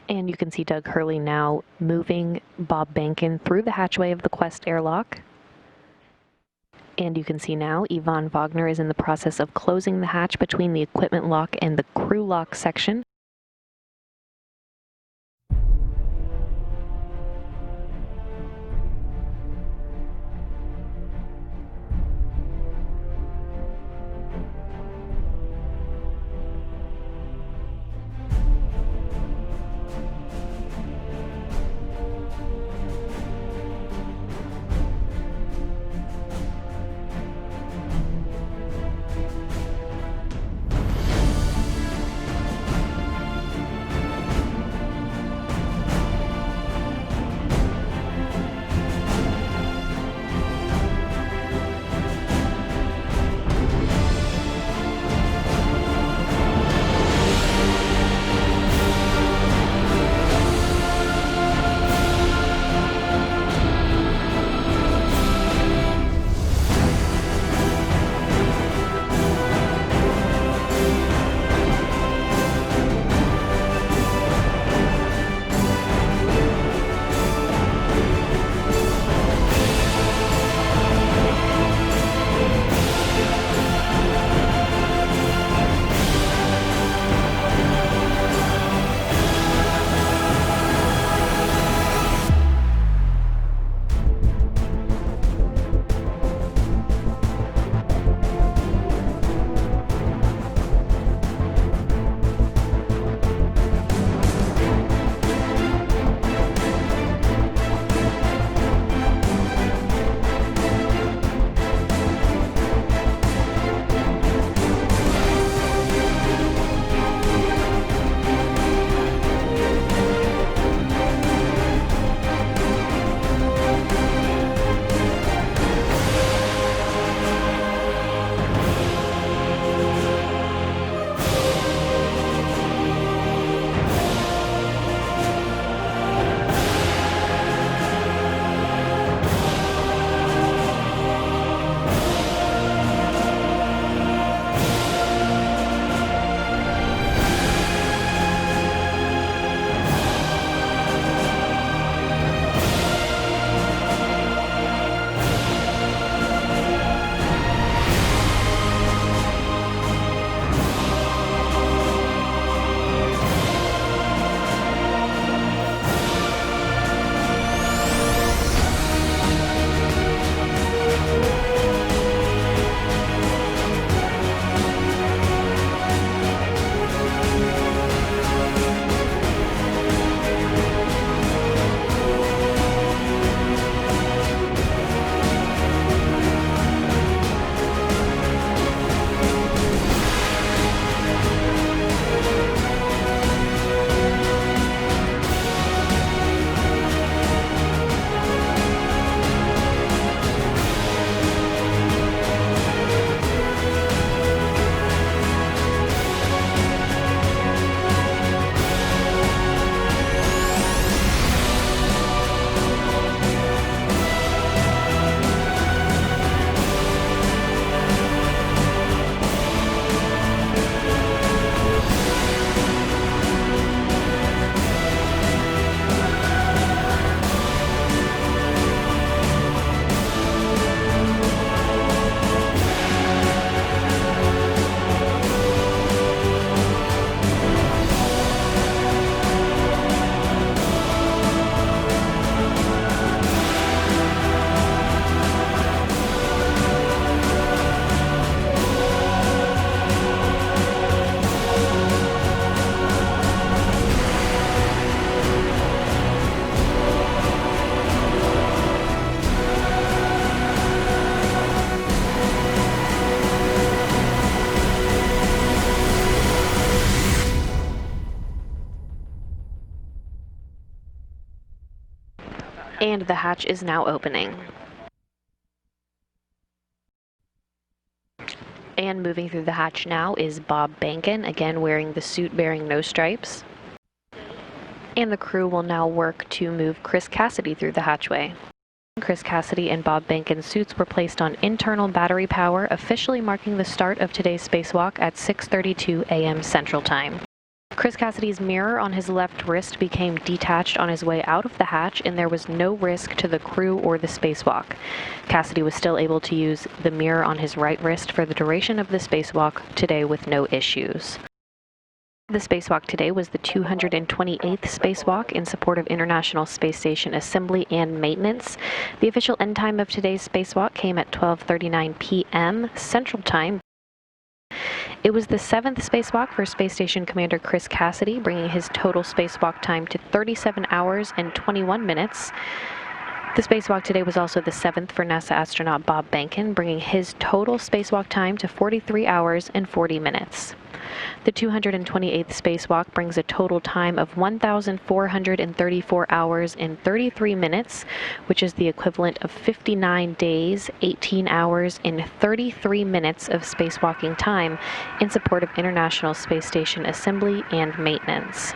And you can see Doug Hurley now moving Bob Behnken through the hatchway of the Quest airlock. And you can see now Yvonne Wagner is in the process of closing the hatch between the equipment lock and the crew lock section. And the hatch is now opening. And moving through the hatch now is Bob Behnken, again wearing the suit bearing no stripes. And the crew will now work to move Chris Cassidy through the hatchway. Chris Cassidy and Bob Behnken's suits were placed on internal battery power, officially marking the start of today's spacewalk at 6:32 a.m. Central Time. Chris Cassidy's mirror on his left wrist became detached on his way out of the hatch, and there was no risk to the crew or the spacewalk. Cassidy was still able to use the mirror on his right wrist for the duration of the spacewalk today with no issues. The spacewalk today was the 228th spacewalk in support of International Space Station assembly and maintenance. The official end time of today's spacewalk came at 12:39 p.m. Central Time. It was the 7th spacewalk for Space Station Commander Chris Cassidy, bringing his total spacewalk time to 37 hours and 21 minutes. The spacewalk today was also the 7th for NASA astronaut Bob Behnken, bringing his total spacewalk time to 43 hours and 40 minutes. The 228th spacewalk brings a total time of 1,434 hours and 33 minutes, which is the equivalent of 59 days, 18 hours, and 33 minutes of spacewalking time in support of International Space Station assembly and maintenance.